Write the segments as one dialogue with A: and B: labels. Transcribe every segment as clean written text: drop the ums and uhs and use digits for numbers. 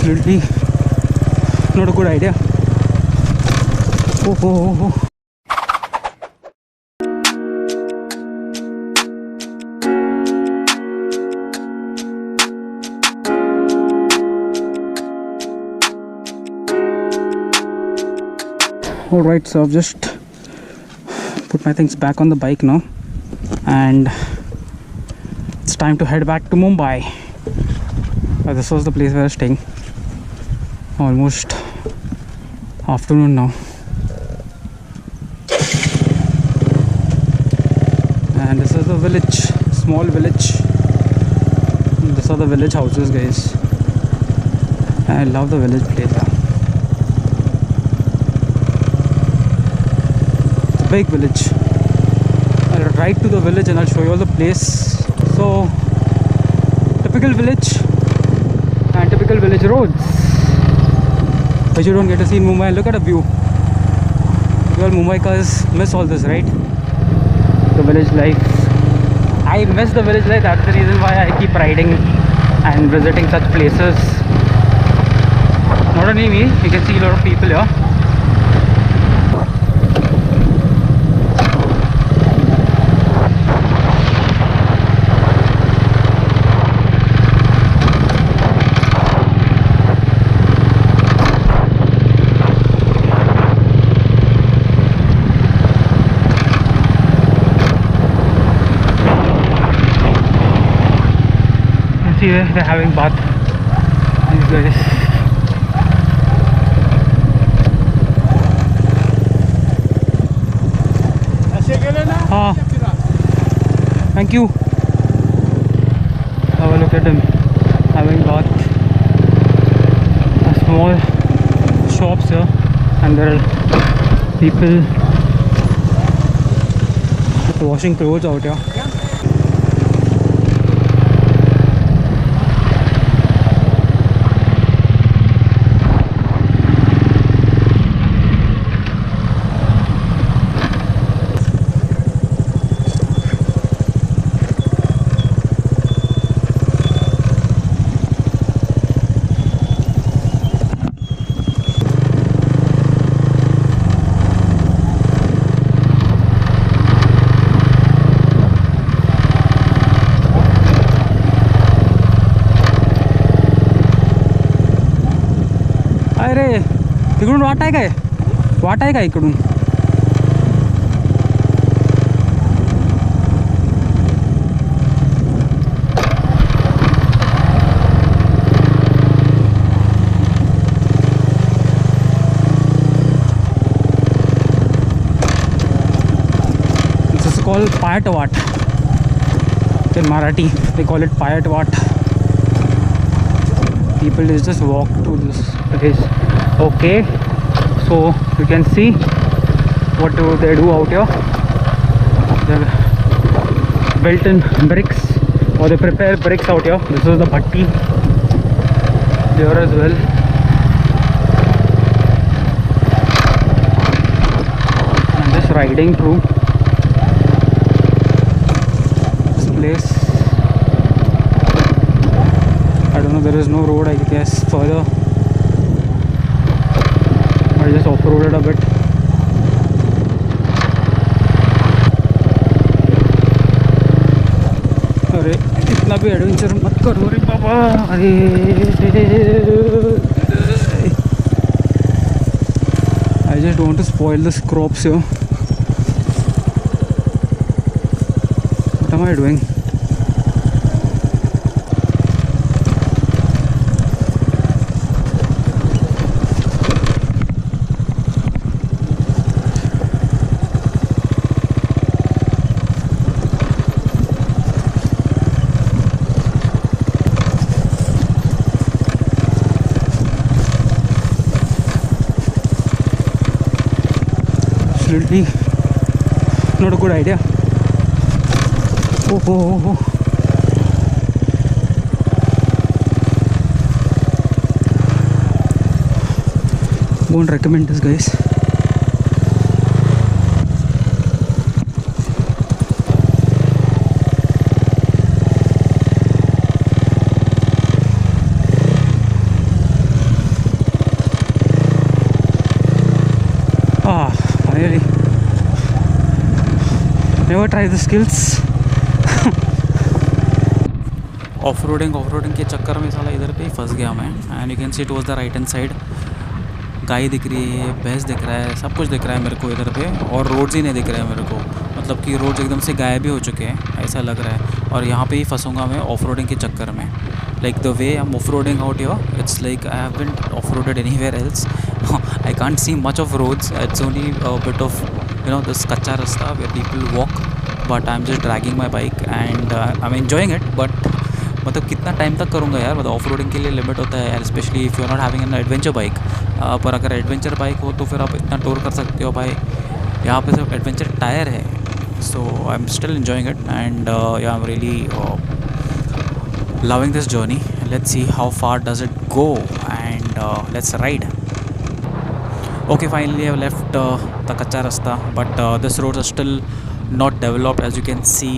A: Absolutely not a good idea. Oh. Alright, so I've just put my things back on the bike now, and it's time to head back to Mumbai. This was the place where I was staying. Almost afternoon now, and this is the village, small village. These are the village houses, guys. I love the village place. It's a big village. I'll ride to the village and I'll show you all the place. So, typical village and typical village roads, which you don't get to see in Mumbai. Look at the view. Well, Mumbaikas miss all this, right? The village life. I miss the village life. That's the reason why I keep riding and visiting such places. Not only me, you can see a lot of people here. See, they're having bath, these guys. Thank you. Have a look at them having bath. Small shops here, and there are people washing clothes out here. अरे इकडून वाट आहे काय? वाट आहे का इकडून? This is called Payatwat. In Marathi, they call it Payatwat. People just walk to this place. Okay, so you can see what do they do out here. They're built in bricks, or they prepare bricks out here. This is the bhatti there as well. I'm just riding through this place. I don't know, there is no road, I guess, further. I just off-roaded a bit. अरे इतना भी adventure मत करो रे बाबा. अरे I just don't want to spoil the crops here. What am I doing? Absolutely not a good idea. Oh. Won't recommend this, guys. never try the skills. Off roading के चक्कर में साला इधर पे ही फंस गया मैं. And you can see it was the right hand side. गाय दिख रही है, भैंस दिख रहा है, सब कुछ दिख रहा है मेरे को इधर पे, और रोड्स ही नहीं दिख रहे हैं मेरे को. मतलब कि रोड्स एकदम से गायब भी हो चुके हैं ऐसा लग रहा है. और यहाँ पे ही फंसूंगा मैं ऑफ रोडिंग के चक्कर में. Like the way I am off roading out here, it's like I haven't off roaded anywhere else. I can't see much of roads. It's only a bit of, this kacha rasta where people walk. But I'm just dragging my bike and I'm enjoying it. But मतलब कितना time तक करूँगा यार. मतलब off roading के लिए limit होता है यार, specially if you are not having an adventure bike. पर अगर एडवेंचर बाइक हो तो फिर आप इतना टूर कर सकते हो भाई. यहाँ पे सिर्फ एडवेंचर टायर है. So I am still enjoying it and yeah, I'm really loving this journey. Let's see how far does it go and let's ride. Okay, finally I've left the kacha rasta, but this roads are still not developed. As you can see,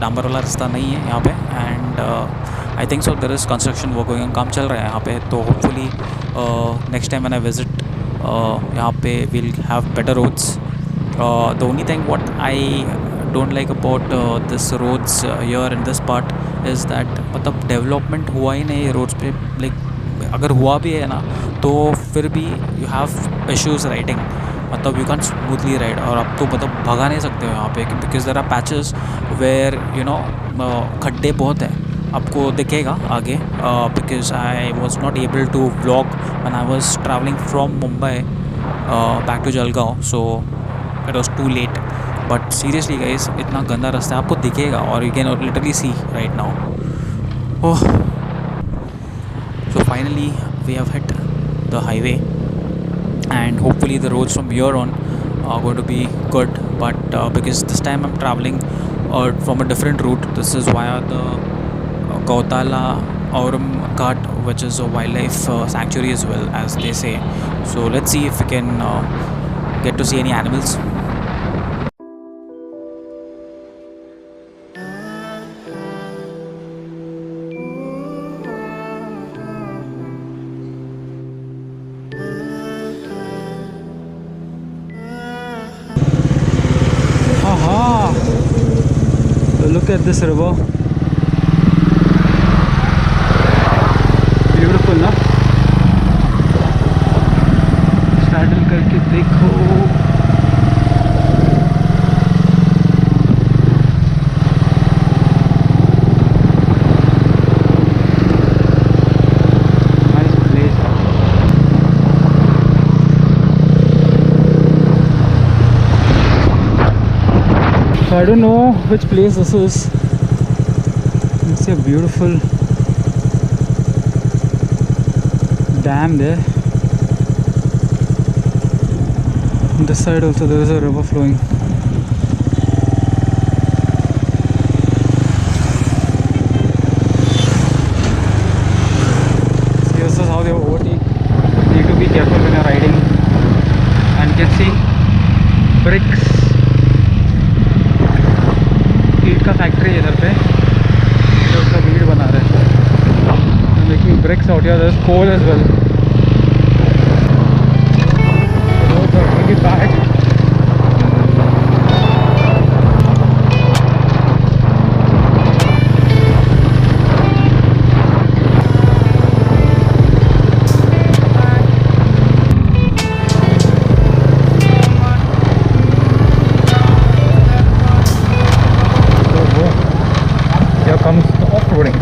A: डांबर वाला रास्ता नहीं है यहाँ पे. And I think so there is construction work going, काम चल रहा है यहाँ पे. तो hopefully next time when I visit यहाँ पे will have better roads. The only thing what I don't like about this roads here in this part is that मतलब डेवलपमेंट हुआ ही नहीं है रोड्स पे. लाइक अगर हुआ भी है ना तो फिर भी यू हैव इश्यूज़ राइडिंग. मतलब यू कैन स्मूथली राइड. और आप तो मतलब भगा नहीं सकते हो यहाँ पे, because there are patches where खड्डे बहुत हैं. आपको दिखेगा आगे, because I was not able to vlog when I was travelling from Mumbai back to Jalgaon. So it was too late. But seriously guys, इतना गंदा रास्ता है, आपको दिखेगा और you can literally see right now. Oh, so finally we have hit the highway and hopefully the roads from here on are going to be good. But because this time I'm traveling from a different route. This is via the Gautala Aurum Ghat, which is a wildlife sanctuary as well, as they say. So let's see if we can get to see any animals. Look at this river. Beautiful ना. Startle करके देखो. Nice place. So I don't know which place this is. It's a beautiful dam there. On this side also there is a river flowing. See, this is how they overtake. You need to be careful when you're riding. And you can see bricks. ईट का factory है इधर पे, तो उसका weed बना रहे हैं. Making bricks out here. There is coal as well. Roads are really bad. Comes the off-roading.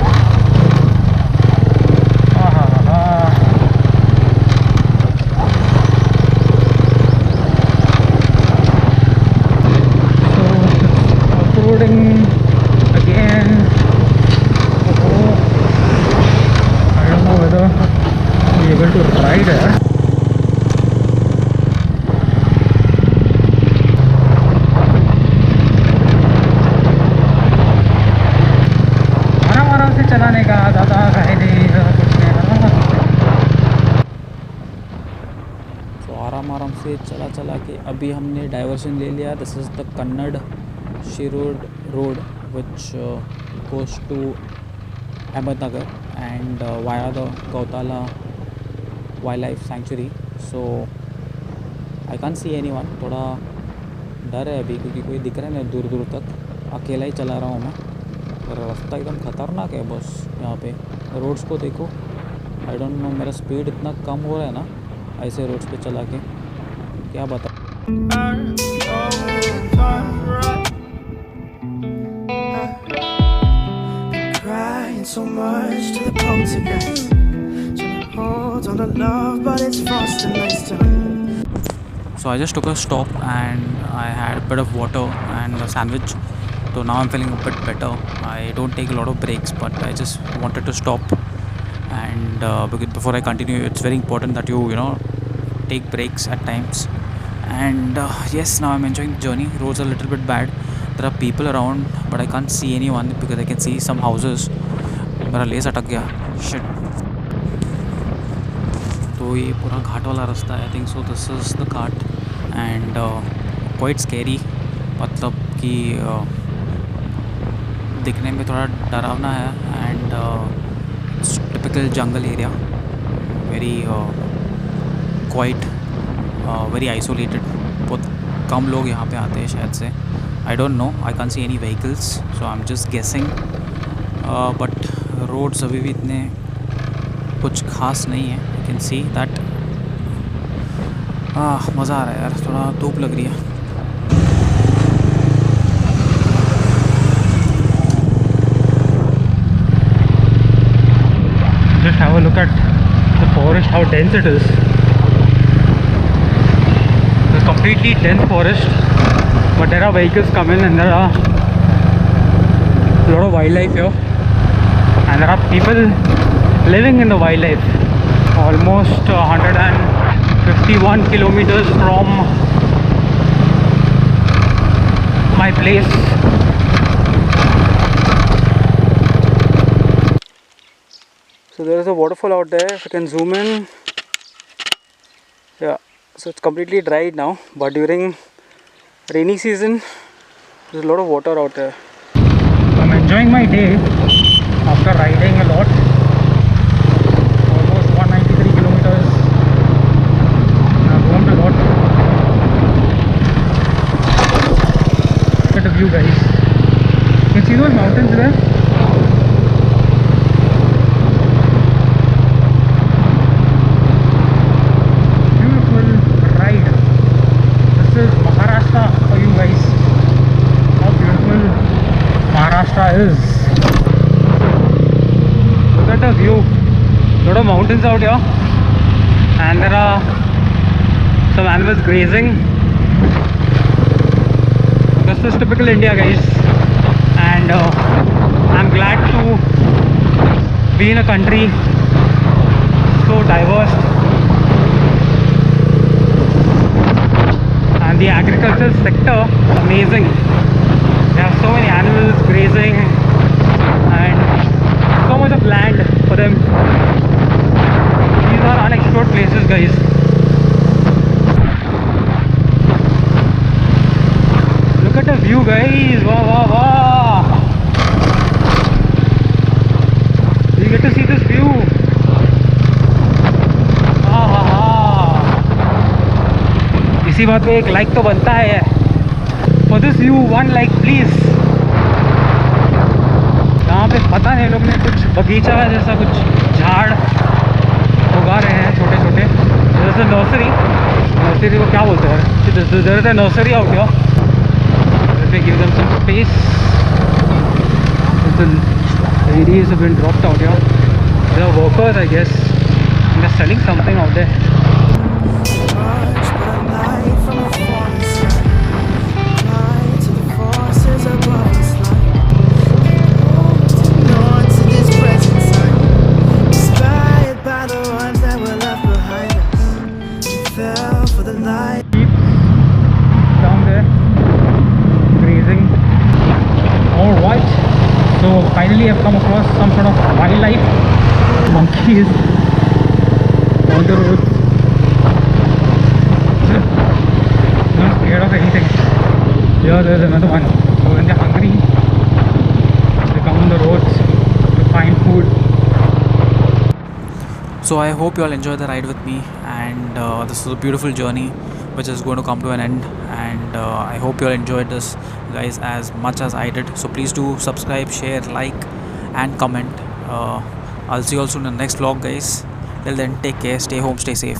A: So off-roading again. Oh, I don't know whether I'll be able to ride there. चलाने का ज़्यादा है नहीं, कुछ नहीं. तो आराम से चला के अभी हमने डाइवर्शन ले लिया. This is the Kannad Shirod road which goes to Ahmednagar and via the Gautala wildlife sanctuary. So I can see anyone. थोड़ा डर है अभी क्योंकि कोई दिख रहा है नहीं दूर दूर तक, अकेला ही चला रहा हूँ मैं। और रास्ता एकदम ख़तरनाक है बस, यहाँ पे रोड्स को देखो। आई डोंट नो मेरा स्पीड इतना कम हो रहा है ना ऐसे रोड्स पे चला के, क्या बता। So much to the poltergeist, trying to hold on to love, but it's frosting nice time. So I just took a stop and I had a bit of water and a sandwich. So now I'm feeling a bit better. I don't take a lot of breaks, but I just wanted to stop. And because before I continue, it's very important that you know take breaks at times. And yes, now I'm enjoying the journey. Roads are a little bit bad. There are people around, but I can't see anyone because I can see some houses. मेरा less अटक गया, shit. तो ये पूरा घाट वाला रास्ता है, I think so this is the ghat and quite scary, मतलब कि दिखने में थोड़ा डरावना है and typical jungle area, very quiet, very isolated. बहुत कम लोग यहाँ पे आते हैं शायद से, I don't know, I can see any vehicles, so I am just guessing. But roads अभी भी इतने कुछ खास नहीं है, यू कैन सी दैट। मज़ा आ रहा है यार, थोड़ा धूप लग रही है। Just have a look at the forest, how dense it is. It's a completely dense forest, but there are vehicles coming and there are a lot of wildlife here. And there are people living in the wildlife. Almost 151 kilometers from my place. So there is a waterfall out there. If you can zoom in, yeah. So it's completely dried now, but during rainy season, there's a lot of water out there. I'm enjoying my day. After riding a lot, almost 193 kilometers, I've roamed a lot. Look at the view, guys. You can see those mountains there? Beautiful ride. This is Maharashtra for you guys. How beautiful Maharashtra is. Look at the view. Lot of mountains out here, and there are some animals grazing. This is typical India, guys, and I'm glad to be in a country so diverse, and the agricultural sector amazing. There are so many animals grazing and so much of land for them. These are unexplored places, guys. Look at the view, guys. Wow, wow, wow. You get to see this view. इसी बात पे एक like तो बनता है। For this view, one like please. यहाँ पे पता नहीं लोग ने कुछ बगीचा जैसा कुछ झाड़ उगा रहे हैं छोटे छोटे, जैसे नर्सरी को क्या बोलते हैं, there is a nursery out here. Let me give them some space. The ladies have been dropped out here. They are workers, I guess, and they're selling something out there. Finally, I've come across some sort of wildlife. Monkeys on the road. Not scared of anything. Here, there's another one. So when they're hungry, they come on the roads to find food. So I hope you all enjoy the ride with me, and this is a beautiful journey which is going to come to an end.
B: and I hope you all enjoyed this, guys, as much as I did. So please do subscribe, share, like, and comment. I'll see you all soon in the next vlog, guys. Till then, take care, stay home, stay safe.